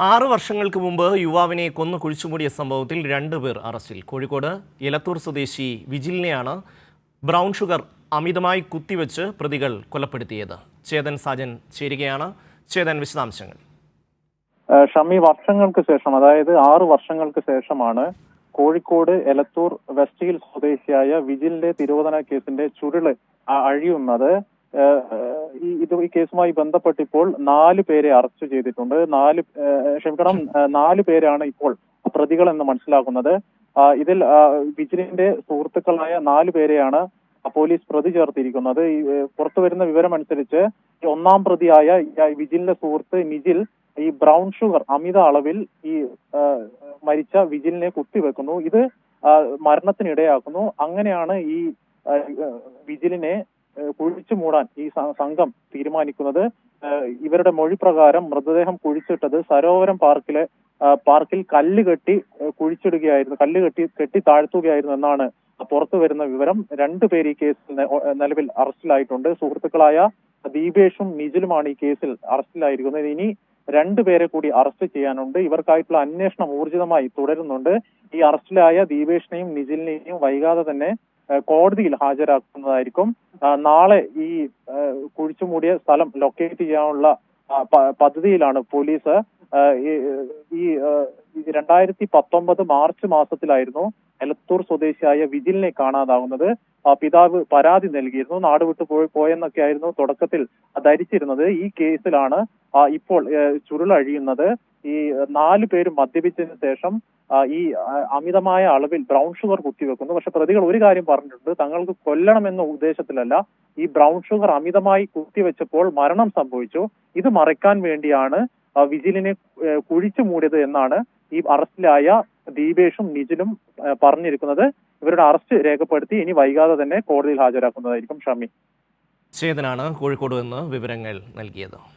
6 വർഷങ്ങൾക്ക് മുമ്പ് യുവാവിനെ കൊന്നു കുഴിച്ചുമൂടിയ സംഭവത്തിൽ 2 പേർ അറസ്റ്റിൽ. കോഴിക്കോട് എലത്തൂർ സ്വദേശി വിജിലിനെയാണ് ബ്രൗൺ ഷുഗർ അമിതമായി കുത്തിവെച്ച് പ്രതികൾ കൊലപ്പെടുത്തിയത്. ചേതൻ സാജൻ ചേരുകയാണ്. ചേതൻ, വിശദാംശങ്ങൾ. ഷമി, വർഷങ്ങൾക്ക് ശേഷം, അതായത് 6 വർഷങ്ങൾക്ക് ശേഷമാണ് കോഴിക്കോട് എലത്തൂർ വെസ്റ്റ് ഹിൽ സ്വദേശിയായ വിജിലിന്റെ തിരോധന കേസിന്റെ ചുരുള് അഴിയുന്നത്. ഈ കേസുമായി ബന്ധപ്പെട്ടിപ്പോൾ 4 പേരെ അറസ്റ്റ് ചെയ്തിട്ടുണ്ട്. 4 പേരാണ് ഇപ്പോൾ പ്രതികൾ എന്ന് മനസ്സിലാക്കുന്നത്. ഇതിൽ വിജിലിന്റെ സുഹൃത്തുക്കളായ 4 പേരെയാണ് പോലീസ് പ്രതി ചേർത്തിരിക്കുന്നത്. പുറത്തു വരുന്ന വിവരം അനുസരിച്ച് ഒന്നാം പ്രതിയായ വിജിലിന്റെ സുഹൃത്ത് നിജിൽ ഈ ബ്രൗൺ ഷുഗർ അമിത അളവിൽ ഈ മരിച്ച വിജിലിനെ കുത്തിവെക്കുന്നു. ഇത് മരണത്തിനിടയാക്കുന്നു. അങ്ങനെയാണ് ഈ വിജിലിനെ കുഴിച്ചു മൂടാൻ ഈ സംഘം തീരുമാനിക്കുന്നത്. ഇവരുടെ മൊഴി പ്രകാരം മൃതദേഹം കുഴിച്ചിട്ടത് സരോവരം പാർക്കിൽ കല്ല് കെട്ടി കുഴിച്ചിടുകയായിരുന്നു, കെട്ടി താഴ്ത്തുകയായിരുന്നു എന്നാണ് പുറത്തു വരുന്ന വിവരം. 2 പേർ ഈ കേസിൽ നിലവിൽ അറസ്റ്റിലായിട്ടുണ്ട്. സുഹൃത്തുക്കളായ ദീപേഷും നിജിലുമാണ് ഈ കേസിൽ അറസ്റ്റിലായിരിക്കുന്നത്. ഇനി 2 പേരെ കൂടി അറസ്റ്റ് ചെയ്യാനുണ്ട്. ഇവർക്കായിട്ടുള്ള അന്വേഷണം ഊർജിതമായി തുടരുന്നുണ്ട്. ഈ അറസ്റ്റിലായ ദീപേഷിനെയും നിജിലിനെയും വൈകാതെ തന്നെ കോടതിയിൽ ഹാജരാക്കുന്നതായിരിക്കും. നാളെ ഈ കുഴിച്ചുമൂടിയ സ്ഥലം ലൊക്കേറ്റ് ചെയ്യാനുള്ള പദ്ധതിയിലാണ് പോലീസ്. ഈ 2019 മാർച്ച് മാസത്തിലായിരുന്നു എലത്തൂർ സ്വദേശിയായ വിജിലിനെ കാണാതാവുന്നത്. പിതാവ് പരാതി നൽകിയിരുന്നു. നാട് വിട്ടു പോയെന്നൊക്കെ ആയിരുന്നു തുടക്കത്തിൽ ധരിച്ചിരുന്നത്. ഈ കേസിലാണ് ഇപ്പോൾ ചുരുളഴിയുന്നത്. ഈ 4 പേരും മദ്യപിച്ചതിന് ശേഷം ഈ അമിതമായ അളവിൽ ബ്രൗൺ ഷുഗർ കുത്തിവെക്കുന്നു. പക്ഷെ പ്രതികൾ ഒരു കാര്യം പറഞ്ഞിട്ടുണ്ട്, തങ്ങൾക്ക് കൊല്ലണമെന്ന ഉദ്ദേശത്തിലല്ല, ഈ ബ്രൗൺ ഷുഗർ അമിതമായി കുത്തിവെച്ചപ്പോൾ മരണം സംഭവിച്ചു. ഇത് മറയ്ക്കാൻ വേണ്ടിയാണ് വിജിലിനെ കുഴിച്ചു മൂടിയത് എന്നാണ് ഈ അറസ്റ്റിലായ ദീപേഷും നിജിലും പറഞ്ഞിരിക്കുന്നത്. ഇവരുടെ അറസ്റ്റ് രേഖപ്പെടുത്തി ഇനി വൈകാതെ തന്നെ കോടതിയിൽ ഹാജരാക്കുന്നതായിരിക്കും. ഷമി. ചേതനാണ് കോഴിക്കോട് നിന്ന് വിവരങ്ങൾ നൽകിയത്.